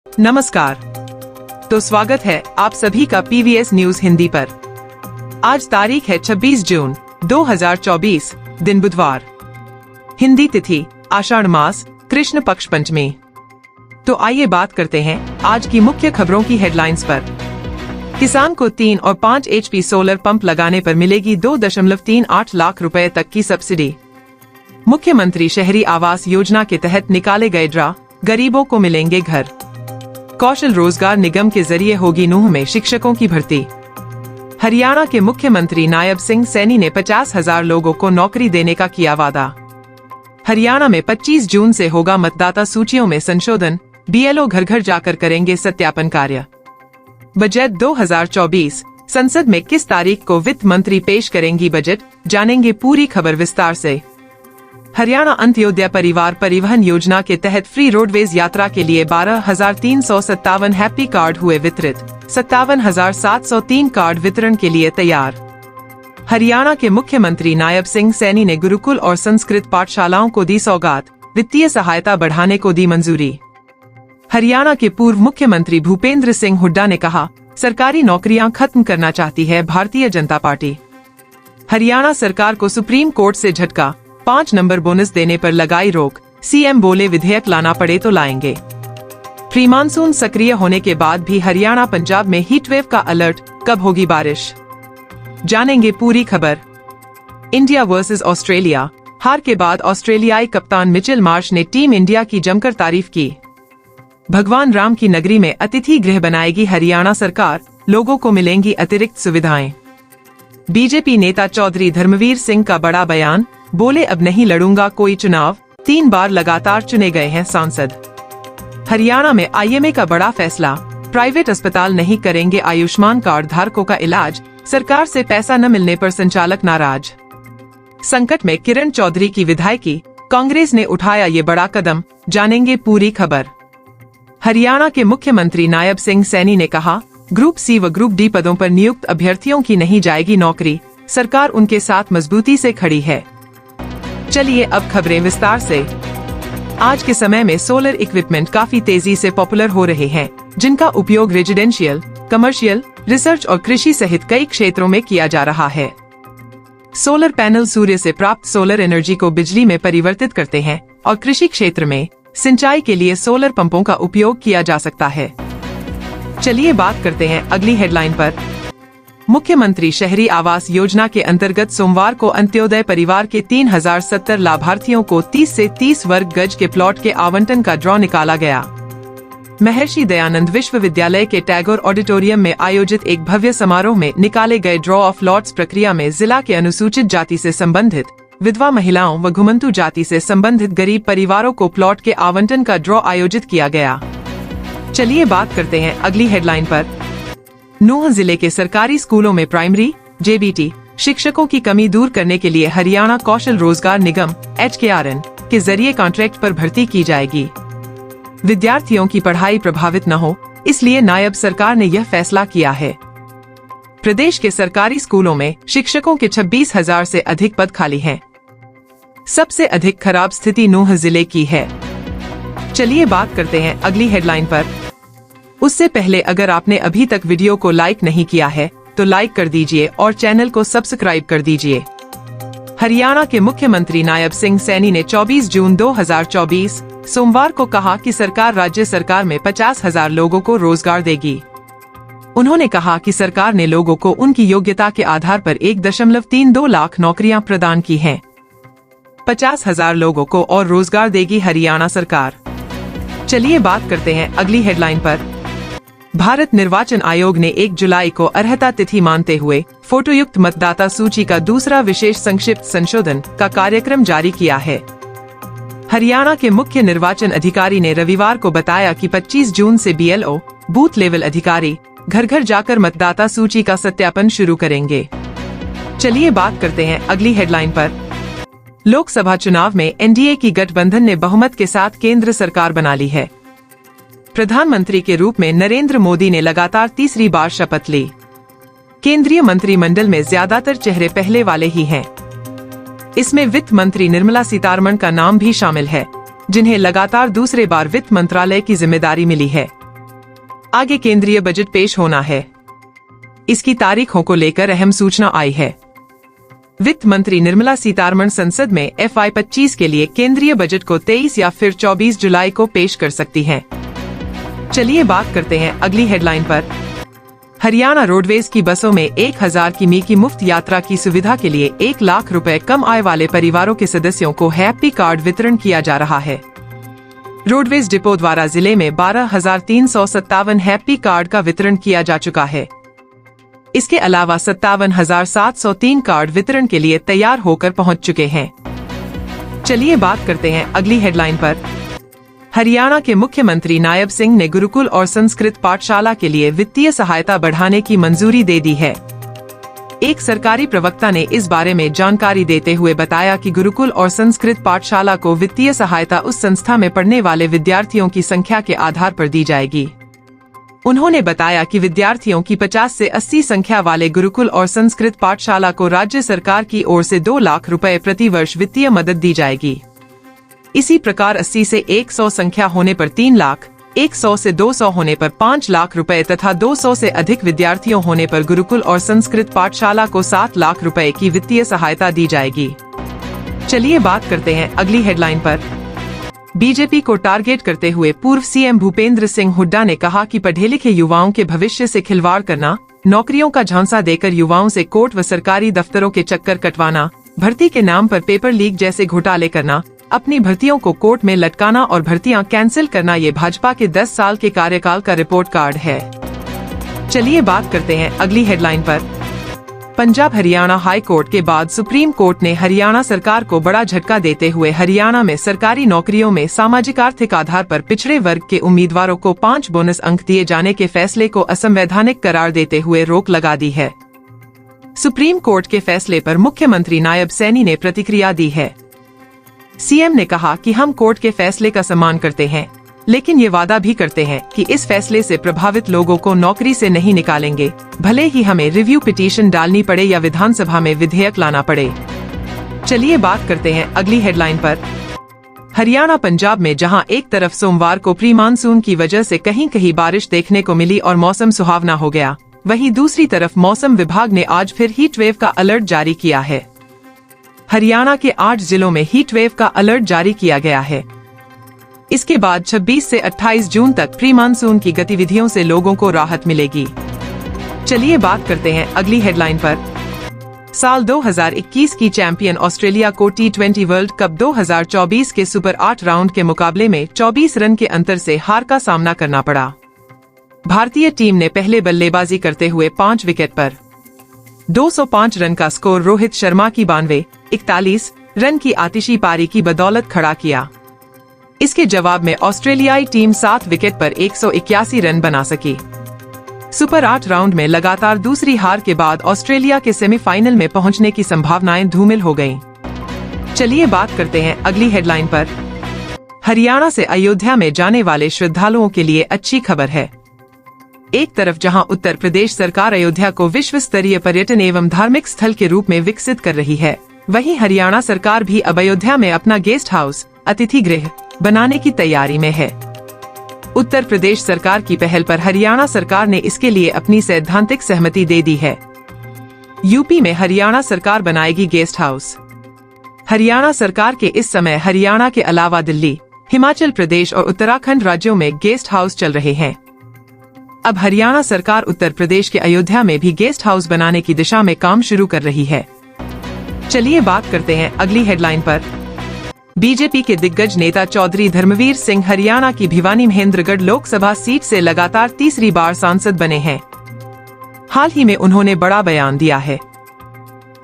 नमस्कार। तो स्वागत है आप सभी का पीवीएस न्यूज हिंदी पर। आज तारीख है 26 जून 2024, दिन बुधवार। हिंदी तिथि आषाढ़ मास, कृष्ण पक्ष पंचमी। तो आइए बात करते हैं आज की मुख्य खबरों की हेडलाइंस पर। किसान को 3 और 5 HP सोलर पंप लगाने पर मिलेगी 2.38 लाख रुपए तक की सब्सिडी। मुख्यमंत्री शहरी आवास योजना के तहत निकाले गए ड्रा, गरीबों को मिलेंगे घर। कौशल रोजगार निगम के जरिए होगी नूंह में शिक्षकों की भर्ती। हरियाणा के मुख्यमंत्री नायब सिंह सैनी ने 50,000 लोगों को नौकरी देने का किया वादा। हरियाणा में 25 जून से होगा मतदाता सूचियों में संशोधन, BLO घर घर जाकर करेंगे सत्यापन कार्य। बजट 2024, संसद में किस तारीख को वित्त मंत्री पेश करेंगी बजट, जानेंगे पूरी खबर विस्तार से। हरियाणा अंत्योदय परिवार परिवहन योजना के तहत फ्री रोडवेज यात्रा के लिए 12,357 हैप्पी कार्ड हुए वितरित। 57,703 कार्ड वितरण के लिए तैयार। हरियाणा के मुख्यमंत्री नायब सिंह सैनी ने गुरुकुल और संस्कृत पाठशालाओं को दी सौगात, वित्तीय सहायता बढ़ाने को दी मंजूरी। हरियाणा के पूर्व मुख्यमंत्री भूपेंद्र सिंह हुड्डा ने कहा, सरकारी नौकरियां खत्म करना चाहती है भारतीय जनता पार्टी। हरियाणा सरकार को सुप्रीम कोर्ट से झटका, 5 नंबर बोनस देने पर लगाई रोक। CM बोले विधेयक लाना पड़े तो लाएंगे। प्री मानसून सक्रिय होने के बाद भी हरियाणा पंजाब में हीटवेव का अलर्ट, कब होगी बारिश, जानेंगे पूरी खबर। इंडिया वर्सेस ऑस्ट्रेलिया, हार के बाद ऑस्ट्रेलियाई कप्तान मिचेल मार्श ने टीम इंडिया की जमकर तारीफ की। भगवान राम की नगरी में अतिथि गृह बनाएगी हरियाणा सरकार, लोगों को मिलेंगी अतिरिक्त सुविधाएं। बीजेपी नेता चौधरी धर्मवीर सिंह का बड़ा बयान, बोले अब नहीं लड़ूंगा कोई चुनाव, 3 बार लगातार चुने गए हैं सांसद। हरियाणा में IMA का बड़ा फैसला, प्राइवेट अस्पताल नहीं करेंगे आयुष्मान कार्ड धारकों का इलाज, सरकार से पैसा न मिलने पर संचालक नाराज। संकट में किरण चौधरी की विधायकी, कांग्रेस ने उठाया ये बड़ा कदम, जानेंगे पूरी खबर। हरियाणा के मुख्यमंत्री नायब सिंह सैनी ने कहा, ग्रुप C व ग्रुप D पदों पर नियुक्त अभ्यर्थियों की नहीं जाएगी नौकरी, सरकार उनके साथ मजबूती से खड़ी है। चलिए अब खबरें विस्तार से। आज के समय में सोलर इक्विपमेंट काफी तेजी से पॉपुलर हो रहे हैं, जिनका उपयोग रेजिडेंशियल, कमर्शियल, रिसर्च और कृषि सहित कई क्षेत्रों में किया जा रहा है। सोलर पैनल सूर्य से प्राप्त सोलर एनर्जी को बिजली में परिवर्तित करते हैं और कृषि क्षेत्र में सिंचाई के लिए सोलर पंपों का उपयोग किया जा सकता है। चलिए बात करते हैं अगली हेडलाइन पर। मुख्यमंत्री शहरी आवास योजना के अंतर्गत सोमवार को अंत्योदय परिवार के 3070 लाभार्थियों को 30 से 30 वर्ग गज के प्लॉट के आवंटन का ड्रॉ निकाला गया। महर्षि दयानंद विश्वविद्यालय के टैगोर ऑडिटोरियम में आयोजित एक भव्य समारोह में निकाले गए ड्रॉ ऑफ लॉट्स प्रक्रिया में जिला के अनुसूचित जाति से संबंधित, विधवा महिलाओं व घुमंतु जाति से संबंधित गरीब परिवारों को प्लॉट के आवंटन का ड्रॉ आयोजित किया गया। चलिए बात करते हैं अगली हेडलाइन पर। नूंह जिले के सरकारी स्कूलों में प्राइमरी, JBT शिक्षकों की कमी दूर करने के लिए हरियाणा कौशल रोजगार निगम HKRN के जरिए कॉन्ट्रैक्ट पर भर्ती की जाएगी। विद्यार्थियों की पढ़ाई प्रभावित न हो, इसलिए नायब सरकार ने यह फैसला किया है। प्रदेश के सरकारी स्कूलों में शिक्षकों के 26,000 से अधिक पद खाली हैं। सबसे अधिक खराब स्थिति नूंह जिले की है। चलिए बात करते हैं अगली हेडलाइन पर। उससे पहले अगर आपने अभी तक वीडियो को लाइक नहीं किया है तो लाइक कर दीजिए और चैनल को सब्सक्राइब कर दीजिए। हरियाणा के मुख्यमंत्री नायब सिंह सैनी ने 24 जून 2024 सोमवार को कहा कि सरकार राज्य सरकार में 50,000 लोगों को रोजगार देगी। उन्होंने कहा कि सरकार ने लोगों को उनकी योग्यता के आधार पर 1.32 लाख नौकरियां प्रदान की हैं। 50,000 लोगों को और रोजगार देगी हरियाणा सरकार। चलिए बात करते हैं अगली हेडलाइन पर। भारत निर्वाचन आयोग ने 1 जुलाई को अर्हता तिथि मानते हुए फोटोयुक्त मतदाता सूची का दूसरा विशेष संक्षिप्त संशोधन का कार्यक्रम जारी किया है। हरियाणा के मुख्य निर्वाचन अधिकारी ने रविवार को बताया कि 25 जून से BLO बूथ लेवल अधिकारी घर घर जाकर मतदाता सूची का सत्यापन शुरू करेंगे। चलिए बात करते हैं अगली हेडलाइन पर। लोकसभा चुनाव में NDA की गठबंधन ने बहुमत के साथ केंद्र सरकार बना ली है। प्रधानमंत्री के रूप में नरेंद्र मोदी ने लगातार तीसरी बार शपथ ली। केंद्रीय मंत्रिमंडल में ज्यादातर चेहरे पहले वाले ही हैं। इसमें वित्त मंत्री निर्मला सीतारमण का नाम भी शामिल है, जिन्हें लगातार दूसरे बार वित्त मंत्रालय की जिम्मेदारी मिली है। आगे केंद्रीय बजट पेश होना है। इसकी तारीखों को लेकर अहम सूचना आई है। वित्त मंत्री निर्मला सीतारमण संसद में FY25 के लिए केंद्रीय बजट को 23 या फिर 24 जुलाई को पेश कर सकती हैं। चलिए बात करते हैं अगली हेडलाइन पर। हरियाणा रोडवेज की बसों में 1000 किमी की मुफ्त यात्रा की सुविधा के लिए 1 लाख रुपए कम आय वाले परिवारों के सदस्यों को हैप्पी कार्ड वितरण किया जा रहा है। रोडवेज डिपो द्वारा जिले में 12,357 हैप्पी कार्ड का वितरण किया जा चुका है। इसके अलावा 57,703 कार्ड वितरण के लिए तैयार होकर पहुंच चुके हैं। चलिए बात करते हैं अगली हेडलाइन पर। हरियाणा के मुख्यमंत्री नायब सिंह ने गुरुकुल और संस्कृत पाठशाला के लिए वित्तीय सहायता बढ़ाने की मंजूरी दे दी है। एक सरकारी प्रवक्ता ने इस बारे में जानकारी देते हुए बताया कि गुरुकुल और संस्कृत पाठशाला को वित्तीय सहायता उस संस्था में पढ़ने वाले विद्यार्थियों की संख्या के आधार पर दी जाएगी। उन्होंने बताया कि विद्यार्थियों की 50 से 80 संख्या वाले गुरुकुल और संस्कृत पाठशाला को राज्य सरकार की ओर से 2 लाख रुपए प्रति वर्ष वित्तीय मदद दी जाएगी। इसी प्रकार 80 से 100 संख्या होने पर 3 लाख, 100 से 200 होने पर 5 लाख रुपए तथा 200 से अधिक विद्यार्थियों होने पर गुरुकुल और संस्कृत पाठशाला को 7 लाख रुपए की वित्तीय सहायता दी जाएगी। चलिए बात करते हैं अगली हेडलाइन पर। बीजेपी को टारगेट करते हुए पूर्व सीएम भूपेंद्र सिंह हुड्डा ने कहा कि पढ़े लिखे युवाओं के भविष्य से खिलवाड़ करना, नौकरियों का झांसा देकर युवाओं से कोर्ट व सरकारी दफ्तरों के चक्कर कटवाना, भर्ती के नाम पर पेपर लीक जैसे घोटाले करना, अपनी भर्तियों को कोर्ट में लटकाना और भर्तियां कैंसिल करना ये भाजपा के 10 साल के कार्यकाल का रिपोर्ट कार्ड है। चलिए बात करते हैं अगली हेडलाइन पर। पंजाब हरियाणा हाई कोर्ट के बाद सुप्रीम कोर्ट ने हरियाणा सरकार को बड़ा झटका देते हुए हरियाणा में सरकारी नौकरियों में सामाजिक आर्थिक आधार पर पिछड़े वर्ग के उम्मीदवारों को 5 बोनस अंक दिए जाने के फैसले को असंवैधानिक करार देते हुए रोक लगा दी है। सुप्रीम कोर्ट के फैसले पर मुख्यमंत्री नायब सैनी ने प्रतिक्रिया दी है। सीएम ने कहा कि हम कोर्ट के फैसले का सम्मान करते हैं, लेकिन ये वादा भी करते हैं कि इस फैसले से प्रभावित लोगों को नौकरी से नहीं निकालेंगे, भले ही हमें रिव्यू पिटीशन डालनी पड़े या विधानसभा में विधेयक लाना पड़े। चलिए बात करते हैं अगली हेडलाइन पर। हरियाणा पंजाब में जहां एक तरफ सोमवार को प्री मानसून की वजह से कहीं कहीं बारिश देखने को मिली और मौसम सुहावना हो गया, वहीं दूसरी तरफ मौसम विभाग ने आज फिर हीट वेव का अलर्ट जारी किया है। हरियाणा के 8 जिलों में हीट वेव का अलर्ट जारी किया गया है। इसके बाद 26 से 28 जून तक प्री मानसून की गतिविधियों से लोगों को राहत मिलेगी। चलिए बात करते हैं अगली हेडलाइन पर। साल 2021 की चैंपियन ऑस्ट्रेलिया को T20 वर्ल्ड कप 2024 के सुपर 8 राउंड के मुकाबले में 24 रन के अंतर से हार का सामना करना पड़ा। भारतीय टीम ने पहले बल्लेबाजी करते हुए 5 विकेट पर 205 रन का स्कोर रोहित शर्मा की 41 रन की आतिशी पारी की बदौलत खड़ा किया। इसके जवाब में ऑस्ट्रेलियाई टीम 7 विकेट पर 181 रन बना सकी। सुपर 8 राउंड में लगातार दूसरी हार के बाद ऑस्ट्रेलिया के सेमीफाइनल में पहुंचने की संभावनाएं धूमिल हो गईं। चलिए बात करते हैं अगली हेडलाइन पर। हरियाणा से अयोध्या में जाने वाले श्रद्धालुओं के लिए अच्छी खबर है। एक तरफ जहां उत्तर प्रदेश सरकार अयोध्या को विश्व स्तरीय पर्यटन एवं धार्मिक स्थल के रूप में विकसित कर रही है, वहीं हरियाणा सरकार भी अब अयोध्या में अपना गेस्ट हाउस, अतिथि गृह बनाने की तैयारी में है। उत्तर प्रदेश सरकार की पहल पर हरियाणा सरकार ने इसके लिए अपनी सैद्धांतिक सहमति दे दी है। यूपी में हरियाणा सरकार बनाएगी गेस्ट हाउस। हरियाणा सरकार के इस समय हरियाणा के अलावा दिल्ली, हिमाचल प्रदेश और उत्तराखंड राज्यों में गेस्ट हाउस चल रहे हैं। अब हरियाणा सरकार उत्तर प्रदेश के अयोध्या में भी गेस्ट हाउस बनाने की दिशा में काम शुरू कर रही है। चलिए बात करते हैं अगली हेडलाइन पर। बीजेपी के दिग्गज नेता चौधरी धर्मवीर सिंह हरियाणा की भिवानी महेंद्रगढ़ लोकसभा सीट से लगातार तीसरी बार सांसद बने हैं। हाल ही में उन्होंने बड़ा बयान दिया है।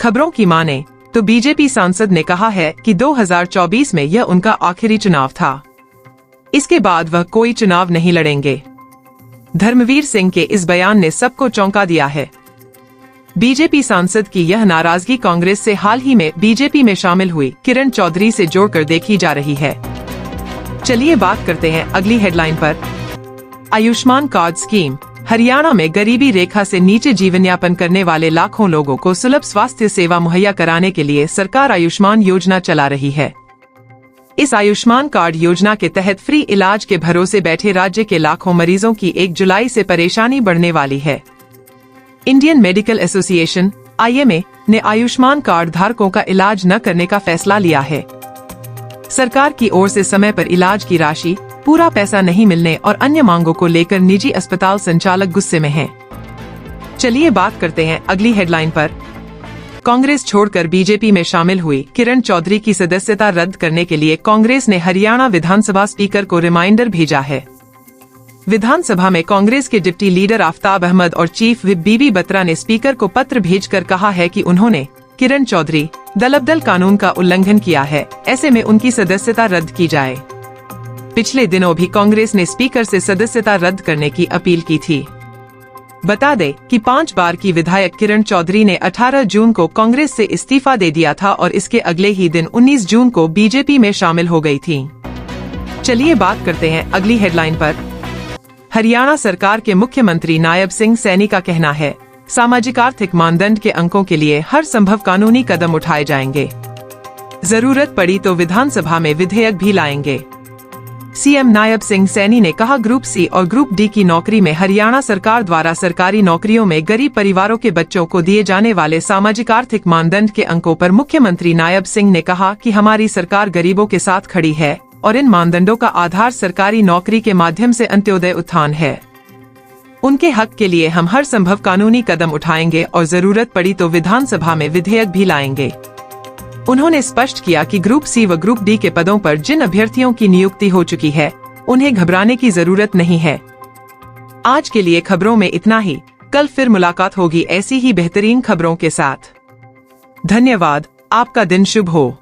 खबरों की माने तो बीजेपी सांसद ने कहा है कि 2024 में यह उनका आखिरी चुनाव था। इसके बाद वह कोई चुनाव नहीं लड़ेंगे। धर्मवीर सिंह के इस बयान ने सबको चौंका दिया है। बीजेपी सांसद की यह नाराजगी कांग्रेस से हाल ही में बीजेपी में शामिल हुई किरण चौधरी से जोड़कर देखी जा रही है। चलिए बात करते हैं अगली हेडलाइन पर। Ayushman card scheme. हरियाणा में गरीबी रेखा से नीचे जीवन यापन करने वाले लाखों लोगों को सुलभ स्वास्थ्य सेवा मुहैया कराने के लिए सरकार आयुष्मान योजना चला रही है। इस आयुष्मान कार्ड योजना के तहत फ्री इलाज के भरोसे बैठे राज्य के लाखों मरीजों की 1 जुलाई से परेशानी बढ़ने वाली है। इंडियन मेडिकल एसोसिएशन (IMA) ने आयुष्मान कार्ड धारकों का इलाज न करने का फैसला लिया है। सरकार की ओर से समय पर इलाज की राशि, पूरा पैसा नहीं मिलने और अन्य मांगों को लेकर निजी अस्पताल संचालक गुस्से में हैं। चलिए बात करते हैं अगली हेडलाइन पर। कांग्रेस छोड़कर बीजेपी में शामिल हुई किरण चौधरी की सदस्यता रद्द करने के लिए कांग्रेस ने हरियाणा विधानसभा स्पीकर को रिमाइंडर भेजा है। विधानसभा में कांग्रेस के डिप्टी लीडर आफ्ताब अहमद और चीफ व्हिप बीबी बत्रा ने स्पीकर को पत्र भेजकर कहा है कि उन्होंने किरण चौधरी दलबदल कानून का उल्लंघन किया है, ऐसे में उनकी सदस्यता रद्द की जाए। पिछले दिनों भी कांग्रेस ने स्पीकर से सदस्यता रद्द करने की अपील की थी। बता दें कि 5 बार की विधायक किरण चौधरी ने 18 जून को कांग्रेस से इस्तीफा दे दिया था और इसके अगले ही दिन 19 जून को बीजेपी में शामिल हो गई थी। चलिए बात करते हैं अगली हेडलाइन पर। हरियाणा सरकार के मुख्यमंत्री नायब सिंह सैनी का कहना है, सामाजिक आर्थिक मानदंड के अंकों के लिए हर संभव कानूनी कदम उठाए जाएंगे। जरूरत पड़ी तो विधानसभा में विधेयक भी लाएंगे। सीएम नायब सिंह सैनी ने कहा, ग्रुप सी और ग्रुप डी की नौकरी में हरियाणा सरकार द्वारा सरकारी नौकरियों में गरीब परिवारों के बच्चों को दिए जाने वाले सामाजिक आर्थिक मानदंड के अंकों पर मुख्यमंत्री नायब सिंह ने कहा कि हमारी सरकार गरीबों के साथ खड़ी है और इन मानदंडों का आधार सरकारी नौकरी के माध्यम से अंत्योदय उत्थान है। उनके हक के लिए हम हर संभव कानूनी कदम उठाएंगे और जरूरत पड़ी तो विधानसभा में विधेयक भी लाएंगे। उन्होंने स्पष्ट किया कि ग्रुप सी व ग्रुप डी के पदों पर जिन अभ्यर्थियों की नियुक्ति हो चुकी है, उन्हें घबराने की जरूरत नहीं है। आज के लिए खबरों में इतना ही। कल फिर मुलाकात होगी ऐसी ही बेहतरीन खबरों के साथ। धन्यवाद। आपका दिन शुभ हो।